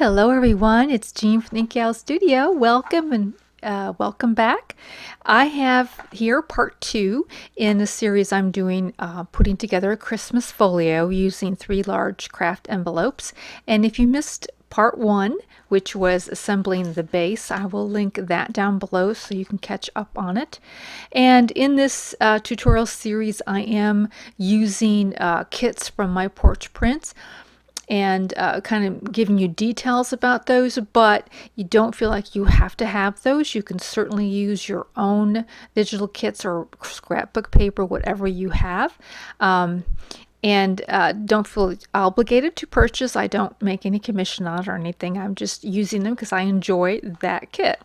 Hello everyone, it's Jean from Inky Studio. Welcome and welcome back. I have here part 2 in the series I'm doing, putting together a Christmas folio using 3 large craft envelopes. And if you missed part 1, which was assembling the base, I will link that down below so you can catch up on it. And in this tutorial series, I am using kits from my Porch prints and kind of giving you details about those, but you don't feel like you have to have those. You can certainly use your own digital kits or scrapbook paper, whatever you have. And don't feel obligated to purchase. I don't make any commission on it or anything. I'm just using them because I enjoy that kit.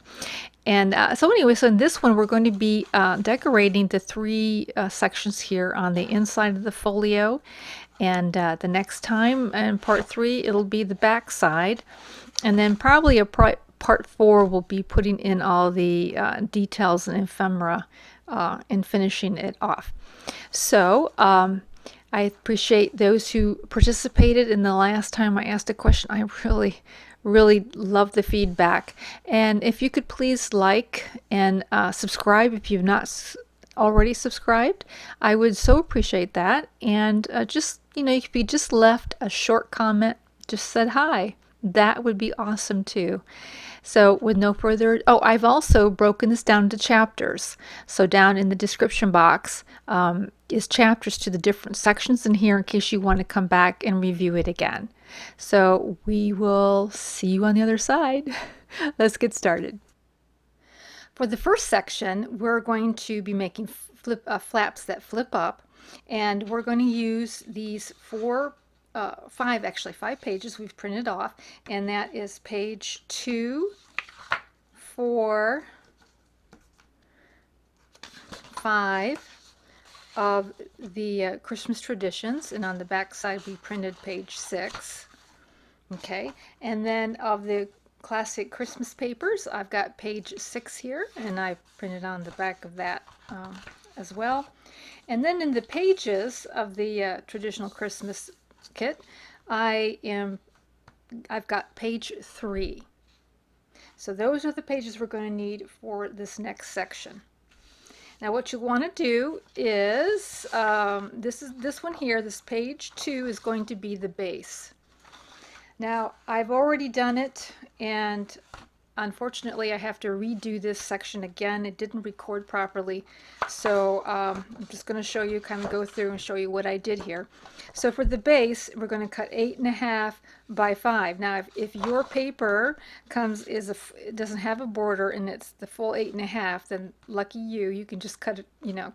And so in this one, we're going to be decorating the 3 sections here on the inside of the folio. And the next time in part 3, it'll be the back side. And then probably part 4 will be putting in all the details and ephemera and finishing it off. So I appreciate those who participated in the last time I asked a question. I really love the feedback. And if you could please like and subscribe if you've not already subscribed, I would so appreciate that. And just, if you just left a short comment, just said hi, that would be awesome too. So with no further, I've also broken this down into chapters. So down in the description box is chapters to the different sections in here in case you want to come back and review it again. So we will see you on the other side. Let's get started. For the first section, we're going to be making flaps that flip up, and we're going to use these 5 pages we've printed off, and that is page 2, 4, 5 of the Christmas traditions, and on the back side we printed page 6. Okay, and then of the classic Christmas papers, I've got page 6 here, and I printed on the back of that as well. And then in the pages of the traditional Christmas kit, I've got page 3. So those are the pages we're going to need for this next section. Now what you want to do is, this one here, this page 2 is going to be the base. Now I've already done it, and unfortunately I have to redo this section again. It didn't record properly, so I'm just going to show you, kind of go through and show you what I did here. So for the base, we're going to cut 8.5 by 5. Now if your paper doesn't have a border and it's the full 8.5, then lucky you, you can just cut it,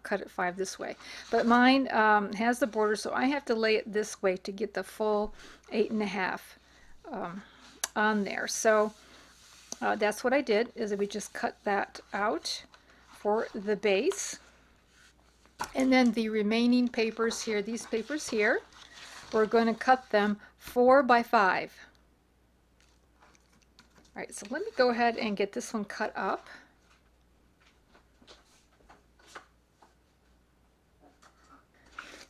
cut it 5 this way. But mine has the border, so I have to lay it this way to get the full 8.5 on there. So that's what I did, is we just cut that out for the base. And then the remaining papers here, these papers here, we're going to cut them 4 by 5. All right, so let me go ahead and get this one cut up.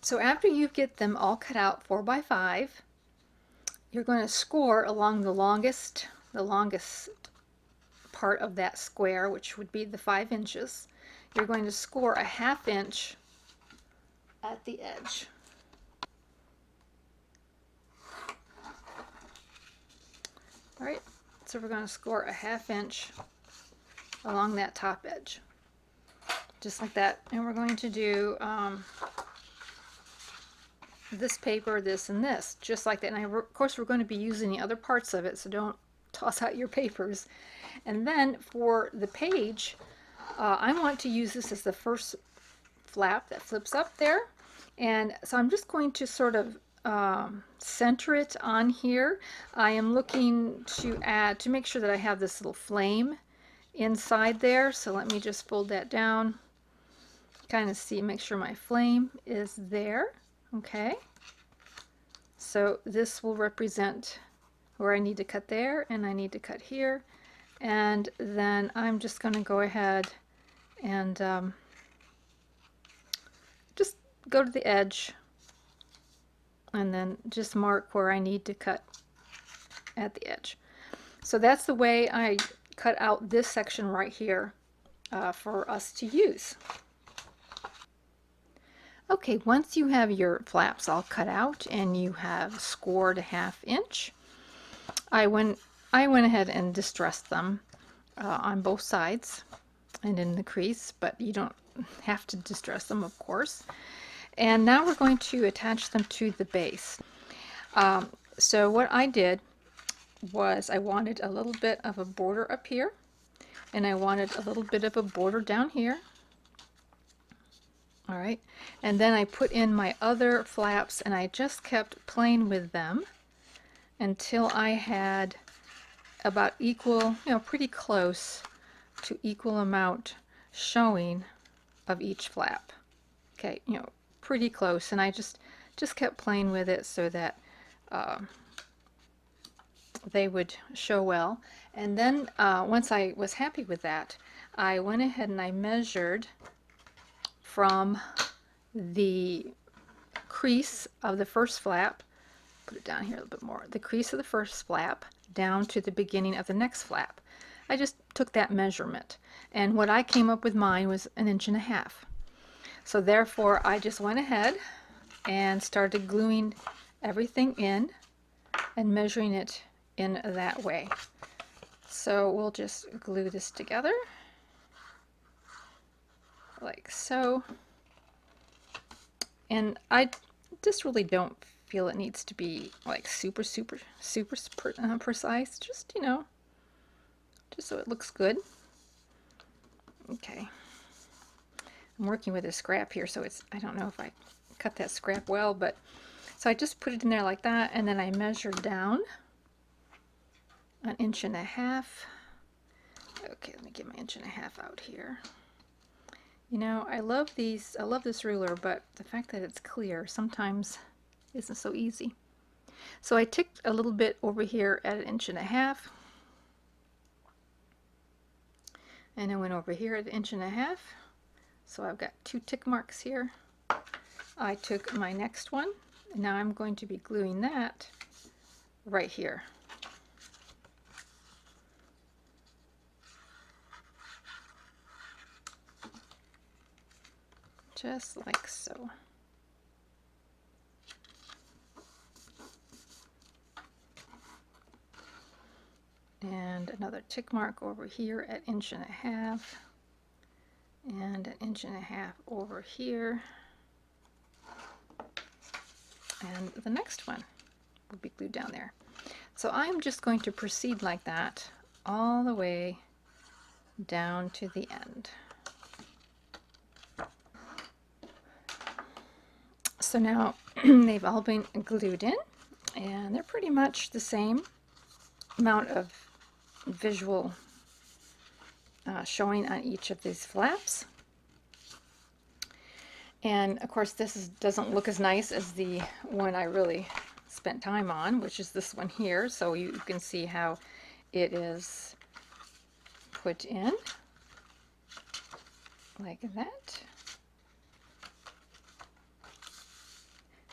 So after you get them all cut out 4 by 5, you're going to score along the longest part of that square, which would be the 5 inches. You're going to score a 1/2 inch at the edge. All right, so we're going to score a 1/2 inch along that top edge, just like that. And we're going to do this paper, this, and this, just like that. And of course we're going to be using the other parts of it, so don't toss out your papers. And then for the page, I want to use this as the first flap that flips up there. And so I'm just going to sort of center it on here. I am looking to make sure that I have this little flame inside there. So let me just fold that down, kind of make sure my flame is there. Okay, so this will represent where I need to cut there, and I need to cut here. And then I'm just going to go ahead and just go to the edge and then just mark where I need to cut at the edge. So that's the way I cut out this section right here for us to use. Okay, once you have your flaps all cut out and you have scored a 1/2 inch, I went ahead and distressed them on both sides and in the crease, but you don't have to distress them, of course. And now we're going to attach them to the base. So what I did was I wanted a little bit of a border up here, and I wanted a little bit of a border down here. All right, and then I put in my other flaps and I just kept playing with them until I had about equal, pretty close to equal amount showing of each flap. Okay, pretty close, and I just kept playing with it so that they would show well. And then once I was happy with that, I went ahead and I measured from the crease of the first flap, put it down here a little bit more, the crease of the first flap down to the beginning of the next flap. I just took that measurement, and what I came up with mine was 1.5 inches. So therefore I just went ahead and started gluing everything in and measuring it in that way. So we'll just glue this together like so. And I just really don't feel it needs to be like super precise. Just, just so it looks good. Okay. I'm working with a scrap here, so I don't know if I cut that scrap well, but so I just put it in there like that, and then I measured down 1.5 inches. Okay, let me get my 1.5 inches out here. I love these, I love this ruler, but the fact that it's clear sometimes isn't so easy. So I ticked a little bit over here at 1.5 inches, and I went over here at 1.5 inches. So I've got 2 tick marks here. I took my next one, and now I'm going to be gluing that right here. Just like so. And another tick mark over here at 1.5 inches, and 1.5 inches over here, and the next one will be glued down there. So I'm just going to proceed like that all the way down to the end. So now they've all been glued in, and they're pretty much the same amount of visual showing on each of these flaps. And of course this doesn't look as nice as the one I really spent time on, which is this one here. So you can see how it is put in like that.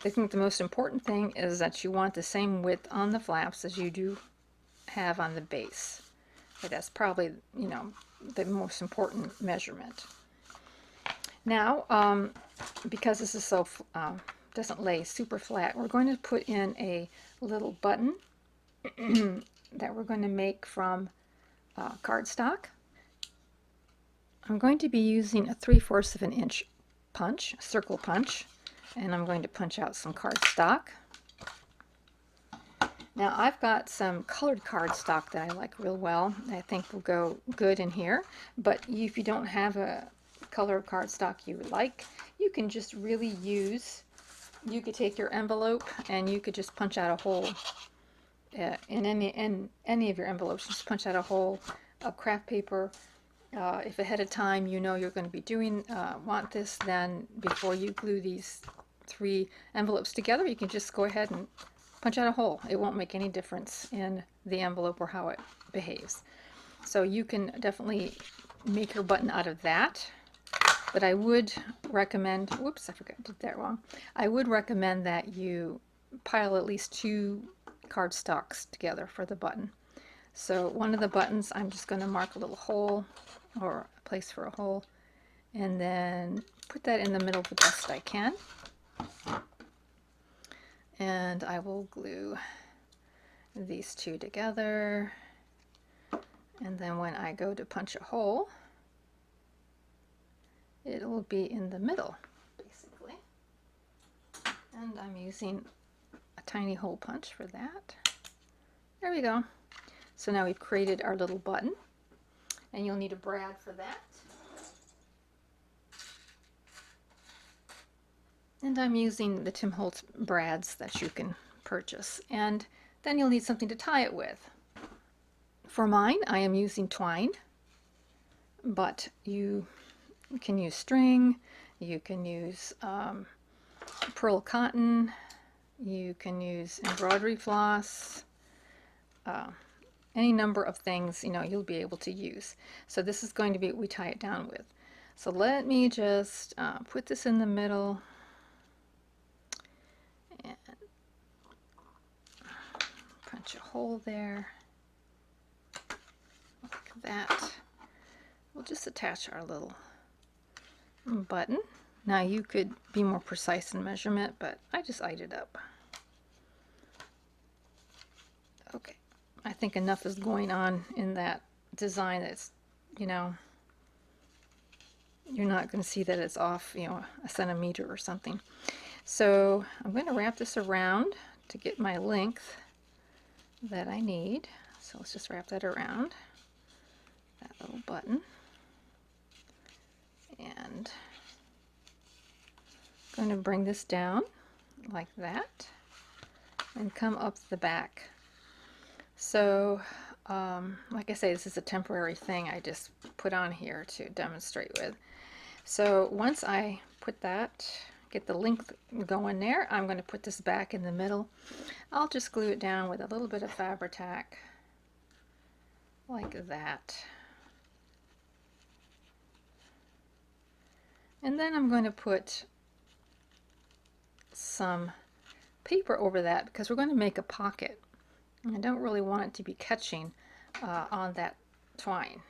I think the most important thing is that you want the same width on the flaps as you do have on the base. But that's probably, the most important measurement. Now, because this is so doesn't lay super flat, we're going to put in a little button that we're going to make from cardstock. I'm going to be using a 3/4 of an inch punch, circle punch, and I'm going to punch out some cardstock. Now I've got some colored cardstock that I like real well. I think will go good in here, but if you don't have a colored cardstock you would like, you can just really use, you could take your envelope and you could just punch out a hole in any of your envelopes. Just punch out a hole of craft paper. If ahead of time you know you're going to be doing want this, then before you glue these 3 envelopes together, you can just go ahead and punch out a hole. It won't make any difference in the envelope or how it behaves. So you can definitely make your button out of that. But I would recommend, whoops, I forgot, I did that wrong. I would recommend that you pile at least 2 cardstocks together for the button. So one of the buttons, I'm just going to mark a little hole or a place for a hole, and then put that in the middle the best I can. And I will glue these two together. And then when I go to punch a hole, it will be in the middle, basically. And I'm using a tiny hole punch for that. There we go. So now we've created our little button, and you'll need a brad for that. And I'm using the Tim Holtz brads that you can purchase. And then you'll need something to tie it with. For mine, I am using twine, but you can use string, you can use pearl cotton, you can use embroidery floss, any number of things, you know, you'll be able to use. So this is going to be what we tie it down with. So let me just put this in the middle and punch a hole there like that. We'll just attach our little button. Now you could be more precise in measurement, but I just eyed it up. Okay, I think enough is going on in that design that's, you know, you're not going to see that it's off, you know, a centimeter or something. So I'm going to wrap this around to get my length that I need. So let's just wrap that around that little button. And I'm going to bring this down like that and come up the back. So like I say, this is a temporary thing I just put on here to demonstrate with. So once I put that, get the length going there, I'm going to put this back in the middle. I'll just glue it down with a little bit of Fabri-Tac like that. And then I'm going to put some paper over that because we're going to make a pocket. I don't really want it to be catching on that twine.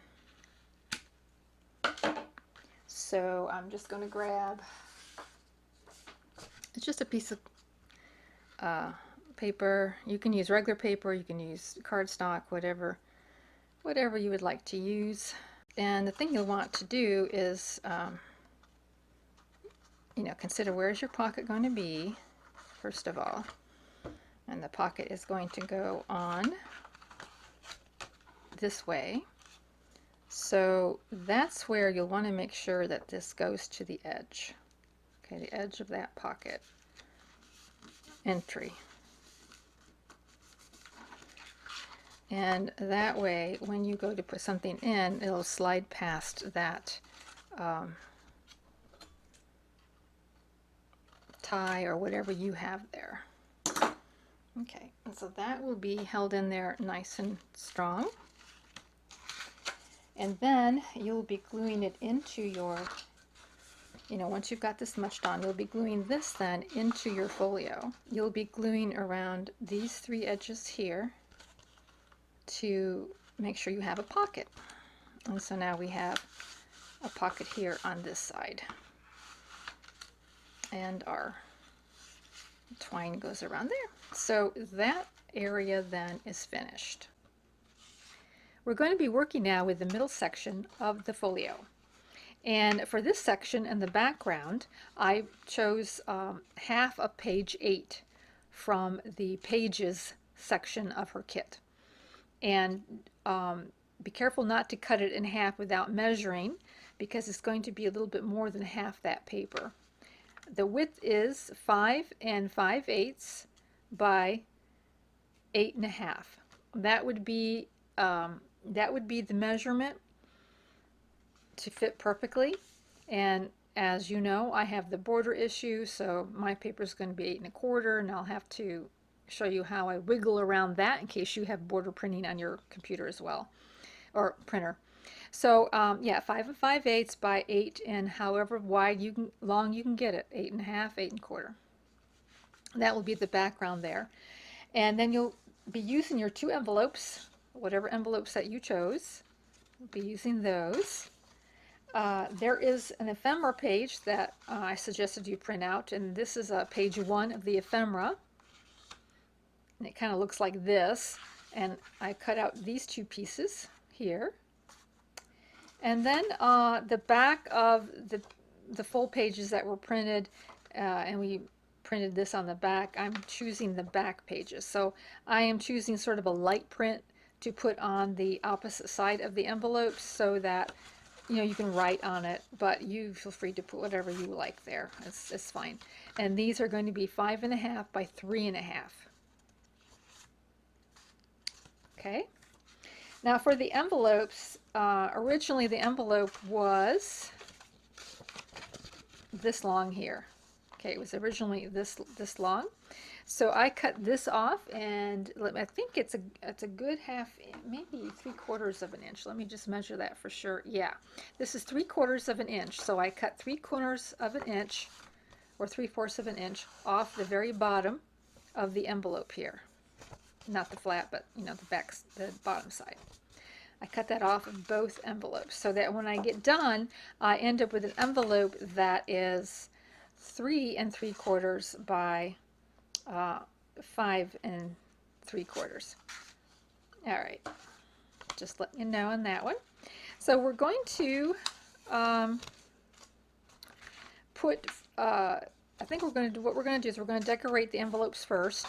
So I'm just going to grab, it's just a piece of paper. You can use regular paper, you can use cardstock, whatever you would like to use. And the thing you'll want to do is, you know, consider where's your pocket going to be, first of all. And the pocket is going to go on this way. So that's where you'll want to make sure that this goes to the edge. Okay, the edge of that pocket entry. And that way, when you go to put something in, it'll slide past that tie or whatever you have there. Okay, and so that will be held in there nice and strong. And then you'll be gluing it into your, you know, once you've got this much on, you'll be gluing this then into your folio. You'll be gluing around these three edges here to make sure you have a pocket. And so now we have a pocket here on this side. And our twine goes around there. So that area then is finished. We're going to be working now with the middle section of the folio. And for this section and the background, I chose half of page 8 from the pages section of her kit. And be careful not to cut it in half without measuring, because it's going to be a little bit more than half that paper. The width is 5 5/8 by 8 1/2. That would be the measurement to fit perfectly. And as you know, I have the border issue, so my paper is going to be 8 1/4, and I'll have to show you how I wiggle around that in case you have border printing on your computer as well, or printer. So yeah, 5 5/8 by 8, and however wide long you can get it, 8 1/2, 8 1/4. That will be the background there. And then you'll be using your two envelopes whatever envelopes that you chose. We'll be using those. There is an ephemera page that I suggested you print out, and this is page 1 of the ephemera. And it kind of looks like this. And I cut out these 2 pieces here. And then the back of the full pages that were printed, and we printed this on the back, I'm choosing the back pages. So I am choosing sort of a light print to put on the opposite side of the envelope so that you can write on it, but you feel free to put whatever you like there. It's fine. And these are going to be 5.5 by 3.5. Okay. Now for the envelopes, originally the envelope was this long here. Okay, it was originally this long. So I cut this off, and I think it's a good half, maybe 3/4 of an inch. Let me just measure that for sure. Yeah, this is 3/4 of an inch. So I cut 3/4 of an inch, or 3/4 of an inch, off the very bottom of the envelope here. Not the flat, but the bottom side. I cut that off of both envelopes so that when I get done, I end up with an envelope that is 3 3/4 by 5 3/4. All right, just let you know on that one. So we're going to put, I think what we're going to do is we're going to decorate the envelopes first.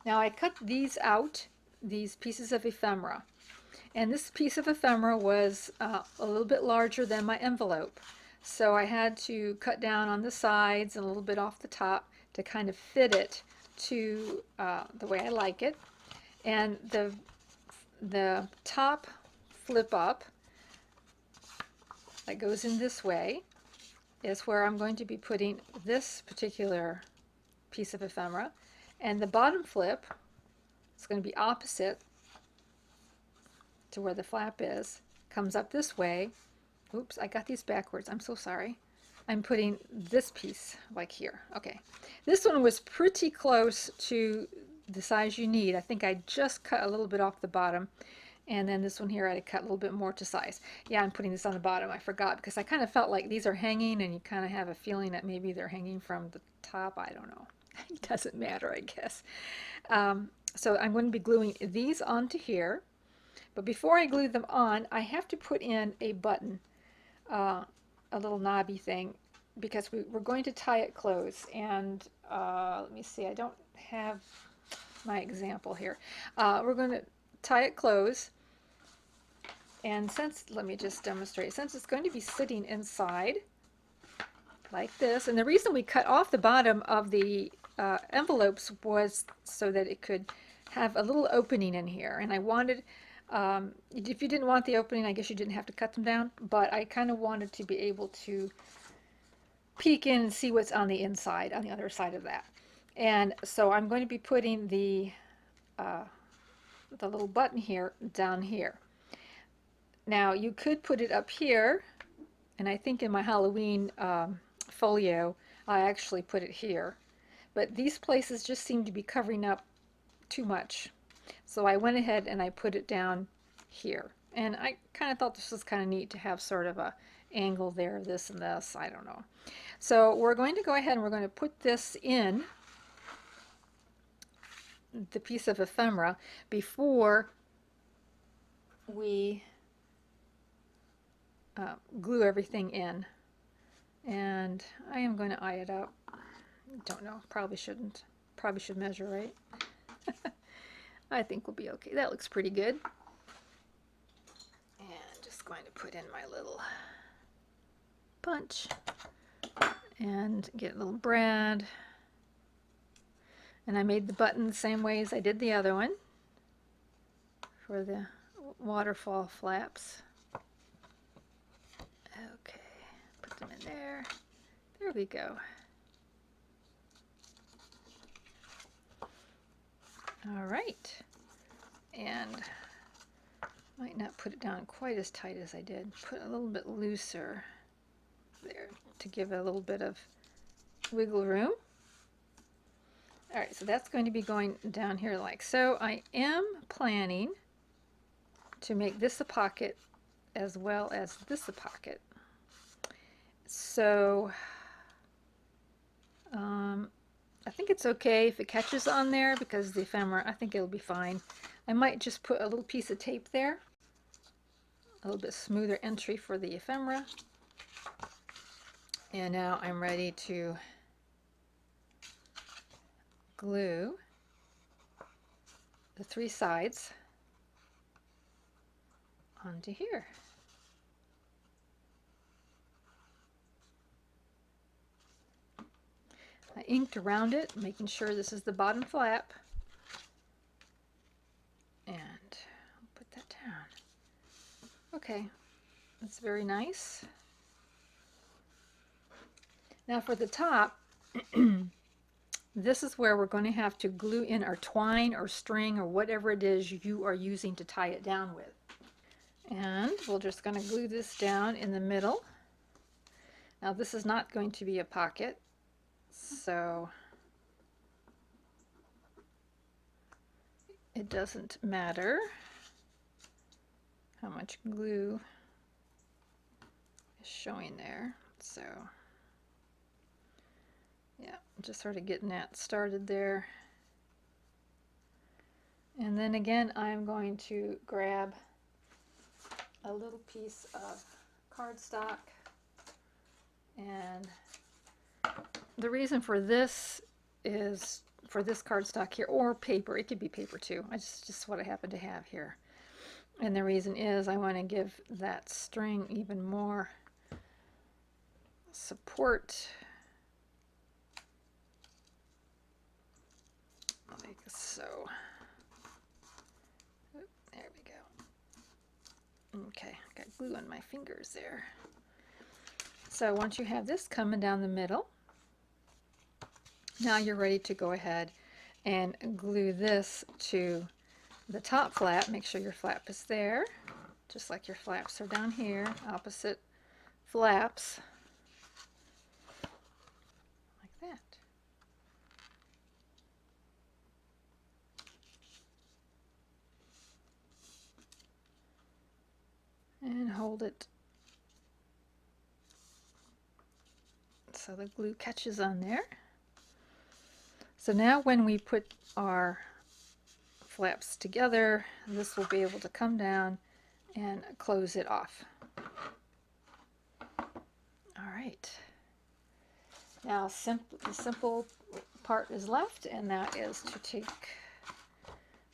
Now I cut these out, these pieces of ephemera. And this piece of ephemera was a little bit larger than my envelope. So I had to cut down on the sides and a little bit off the top to kind of fit it to the way I like it. And the top flip up that goes in this way is where I'm going to be putting this particular piece of ephemera. And the bottom flip is going to be opposite to where the flap is, comes up this way. Oops, I got these backwards. I'm so sorry. I'm putting this piece like here. Okay. This one was pretty close to the size you need. I think I just cut a little bit off the bottom. And then this one here, I cut a little bit more to size. Yeah, I'm putting this on the bottom. I forgot because I kind of felt like these are hanging, and you kind of have a feeling that maybe they're hanging from the top. I don't know. It doesn't matter, I guess. So I'm going to be gluing these onto here. But before I glue them on, I have to put in a button, a little knobby thing, because we're going to tie it closed. And let me see, I don't have my example here. We're going to tie it closed. And let me just demonstrate, since it's going to be sitting inside like this, and the reason we cut off the bottom of the envelopes was so that it could have a little opening in here. And I wanted, if you didn't want the opening, I guess you didn't have to cut them down, but I kind of wanted to be able to peek in and see what's on the inside, on the other side of that. And so I'm going to be putting the little button here down here. Now you could put it up here, and I think in my Halloween folio I actually put it here, but these places just seem to be covering up too much, so I went ahead and I put it down here. And I kind of thought this was kind of neat to have sort of a angle there, this and this, I don't know. So we're going to go ahead and we're going to put this in the piece of ephemera before we glue everything in. And I am going to eye it out. Don't know, probably shouldn't. Probably should measure, right? I think we'll be okay. That looks pretty good. And just going to put in my little punch and get a little brad. And I made the button the same way as I did the other one for the waterfall flaps. Okay, put them in there. There we go. All right, and might not put it down quite as tight as I did. Put a little bit looser there to give it a little bit of wiggle room. All right, so that's going to be going down here like so. I am planning to make this a pocket as well as this a pocket. So I think it's okay if it catches on there because the ephemera, I think it'll be fine. I might just put a little piece of tape there, a little bit smoother entry for the ephemera. And now I'm ready to glue the 3 sides onto here. I inked around it, making sure this is the bottom flap. And I'll put that down. Okay, that's very nice. Now for the top, this is where we're going to have to glue in our twine or string or whatever it is you are using to tie it down with. And we're just going to glue this down in the middle. Now this is not going to be a pocket, so it doesn't matter how much glue is showing there. So yeah, just sort of getting that started there. And then again, I'm going to grab a little piece of cardstock, and the reason for this is for this cardstock here, or paper, it could be paper too, it's just what I happen to have here. And the reason is I want to give that string even more support, like so. Oop, there we go. Okay, got glue on my fingers there. So once you have this coming down the middle, now you're ready to go ahead and glue this to the top flap. Make sure your flap is there, just like your flaps are down here, opposite flaps, like that. And hold it so the glue catches on there. So now when we put our flaps together, this will be able to come down and close it off. All right. Now the simple part is left, and that is to take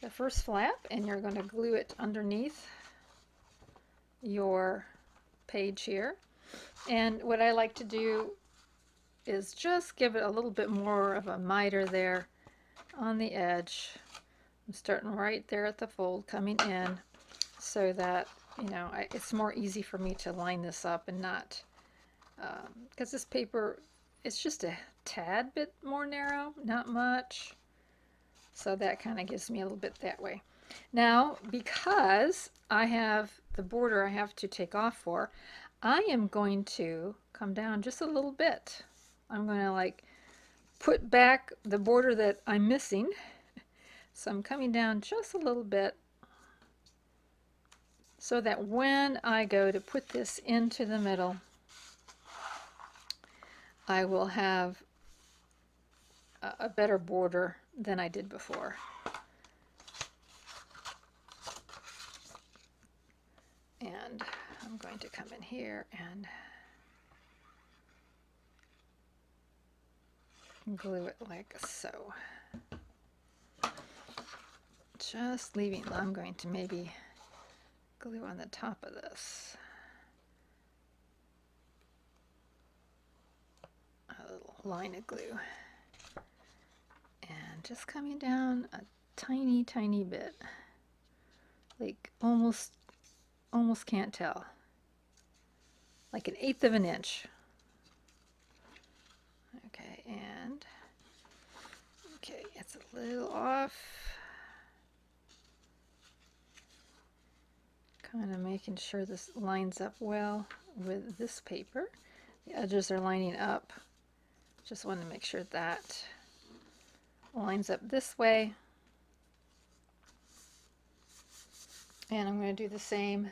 the first flap and you're going to glue it underneath your page here. And what I like to do is just give it a little bit more of a miter there on the edge. I'm starting right there at the fold coming in so that, you know, it's more easy for me to line this up and not, because this paper, it's just a tad bit more narrow, not much. So that kind of gives me a little bit that way. Now, because I have the border I have to take off for, I am going to come down just a little bit. I'm going to like put back the border that I'm missing. So I'm coming down just a little bit so that when I go to put this into the middle, I will have a better border than I did before. And I'm going to come in here and glue it like so. Just leaving, I'm going to maybe glue on the top of this. A little line of glue. And just coming down a tiny, tiny bit. Like almost can't tell. Like 1/8 of an inch. Okay, and okay, it's a little off. Kind of making sure this lines up well with this paper. The edges are lining up. Just want to make sure that lines up this way. And I'm going to do the same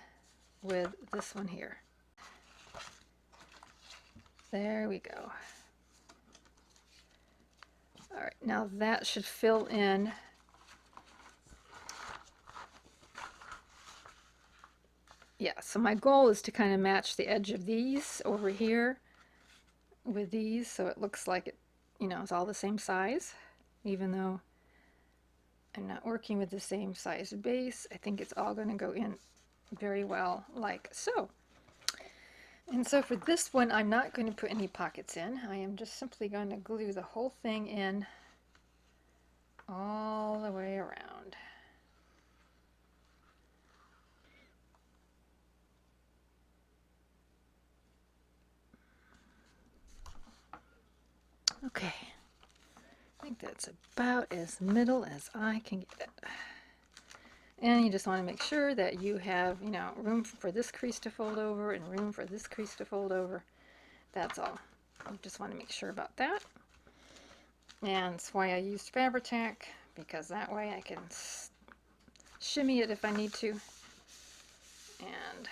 with this one here. There we go. All right, now that should fill in yeah, so my goal is to kind of match the edge of these over here with these so it looks like it, you know, it's all the same size, even though I'm not working with the same size base. I think it's all going to go in very well like so. And so for this one, I'm not going to put any pockets in. I am just simply going to glue the whole thing in all the way around. Okay, I think that's about as middle as I can get it. And you just want to make sure that you have, you know, room for this crease to fold over and room for this crease to fold over. That's all. You just want to make sure about that. And that's why I used Fabri-Tac, because that way I can shimmy it if I need to. And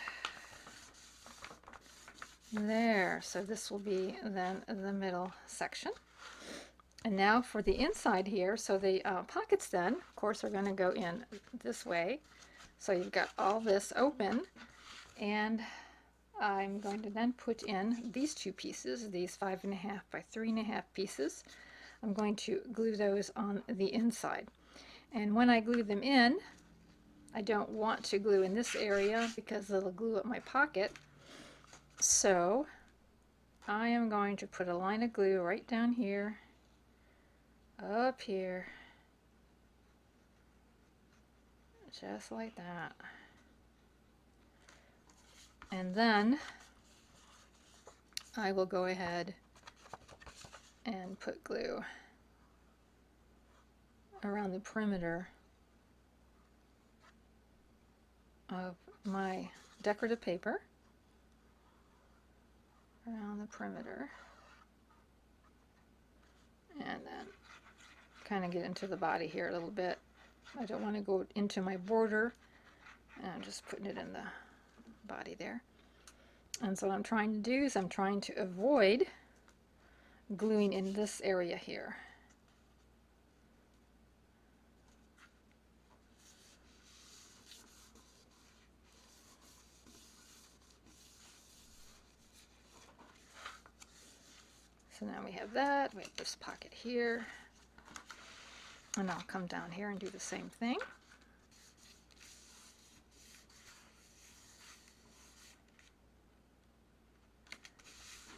there, so this will be then the middle section. And now for the inside here, so the pockets then, of course, are going to go in this way. So you've got all this open, and I'm going to then put in these two pieces, these 5.5 by 3.5 pieces. I'm going to glue those on the inside. And when I glue them in, I don't want to glue in this area because it'll glue up my pocket. So I am going to put a line of glue right down here, up here, just like that. And then I will go ahead and put glue around the perimeter of my decorative paper, around the perimeter, and then kind of get into the body here a little bit. I don't want to go into my border, and I'm just putting it in the body there. And so what I'm trying to do is I'm trying to avoid gluing in this area here. So now we have that, we have this pocket here, and I'll come down here and do the same thing.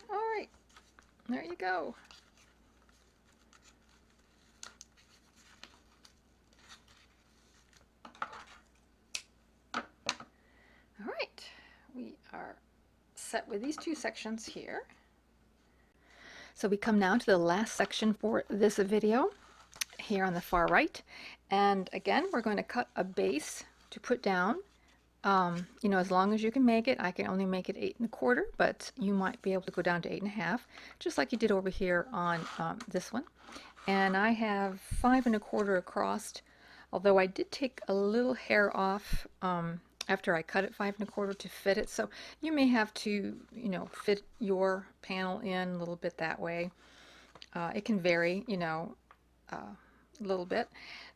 All right, there you go. All right, we are set with these two sections here. So we come now to the last section for this video here on the far right. And again, we're going to cut a base to put down. You know, as long as you can make it. I can only make it 8.25, but you might be able to go down to 8.5, just like you did over here on this one. And I have 5.25 across, although I did take a little hair off after I cut it 5.25 to fit it. So you may have to, you know, fit your panel in a little bit that way. It can vary, you know, a little bit.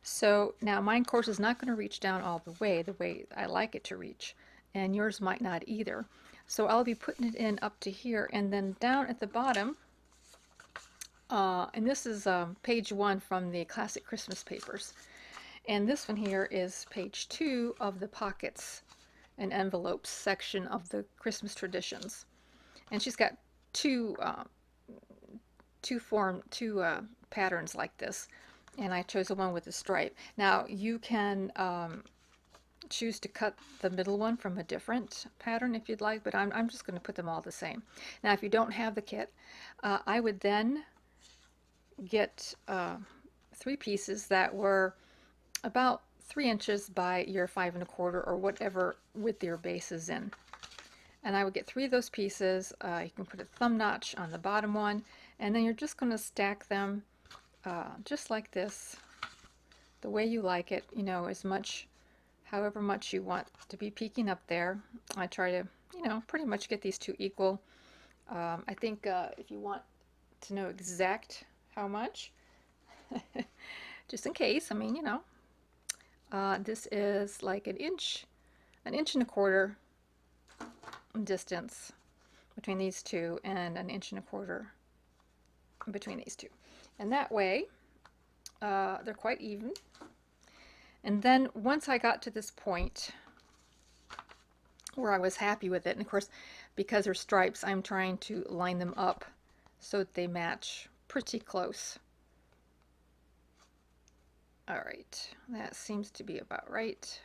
So now mine, of course, is not going to reach down all the way I like it to reach, and yours might not either. So I'll be putting it in up to here, and then down at the bottom, and this is page 1 from the Classic Christmas Papers, and this one here is page 2 of the Pockets and Envelopes section of the Christmas Traditions. And she's got two patterns like this, and I chose the one with the stripe. Now you can choose to cut the middle one from a different pattern if you'd like, but I'm just going to put them all the same. Now if you don't have the kit, I would then get 3 pieces that were about 3 inches by your 5.25 or whatever width your base is in. And I would get 3 of those pieces. You can put a thumb notch on the bottom one, and then you're just going to stack them just like this, the way you like it, you know, as much, however much you want to be peeking up there. I try to, you know, pretty much get these two equal. I think if you want to know exact how much, just in case, I mean, you know, this is like an inch and a quarter distance between these two, and an inch and a quarter between these two. And that way, they're quite even. And then once I got to this point where I was happy with it, and of course, because they're stripes, I'm trying to line them up so that they match pretty close. All right, that seems to be about right.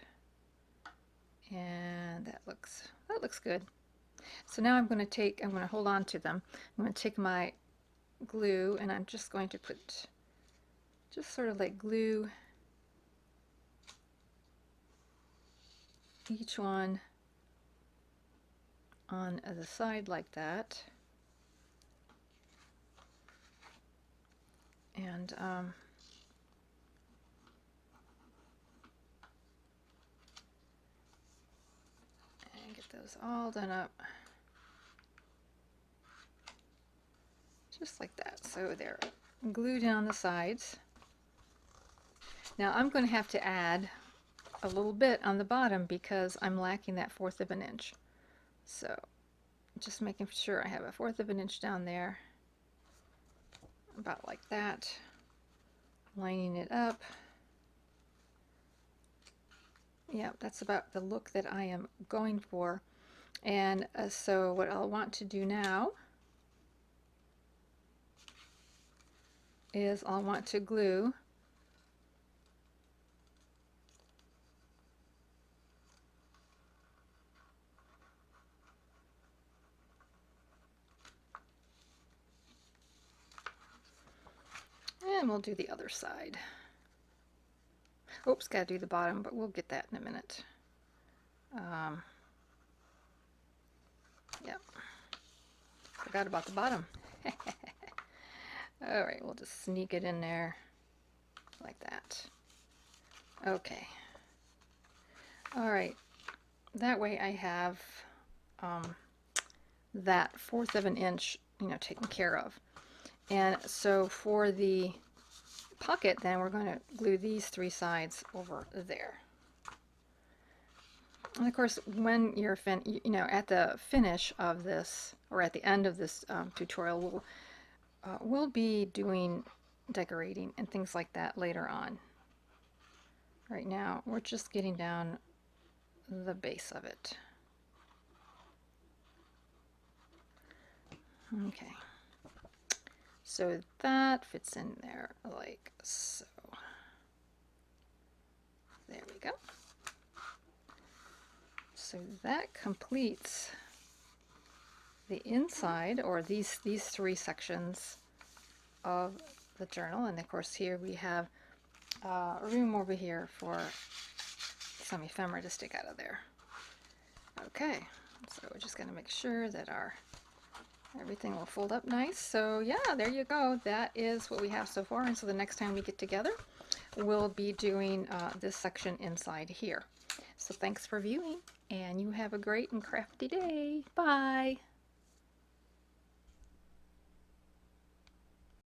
And that looks good. So now I'm going to hold on to them. I'm going to take my glue, and I'm just going to put, just sort of like glue each one on the side like that. And get those all done up. Just like that. So they're glued in on the sides. Now I'm going to have to add a little bit on the bottom because I'm lacking that 1/4 of an inch. So just making sure I have a 1/4 of an inch down there, about like that, lining it up. Yeah, that's about the look that I am going for. And so what I'll want to do now is I'll want to glue and we'll do the other side. Oops, gotta do the bottom, but we'll get that in a minute. Yep, forgot about the bottom. All right, we'll just sneak it in there like that. Okay. All right, that way I have that 1/4 of an inch, you know, taken care of. And so for the pocket, then we're going to glue these 3 sides over there. And of course, when you're at the finish of this, or at the end of this tutorial, we'll be doing decorating and things like that later on. Right now, we're just getting down the base of it. Okay. So that fits in there like so. There we go. So that completes the inside, or these 3 sections of the journal. And of course here we have room over here for some ephemera to stick out of there. Okay, so we're just going to make sure that everything will fold up nice. So yeah, there you go. That is what we have so far. And so the next time we get together, we'll be doing this section inside here. So thanks for viewing, and you have a great and crafty day. Bye.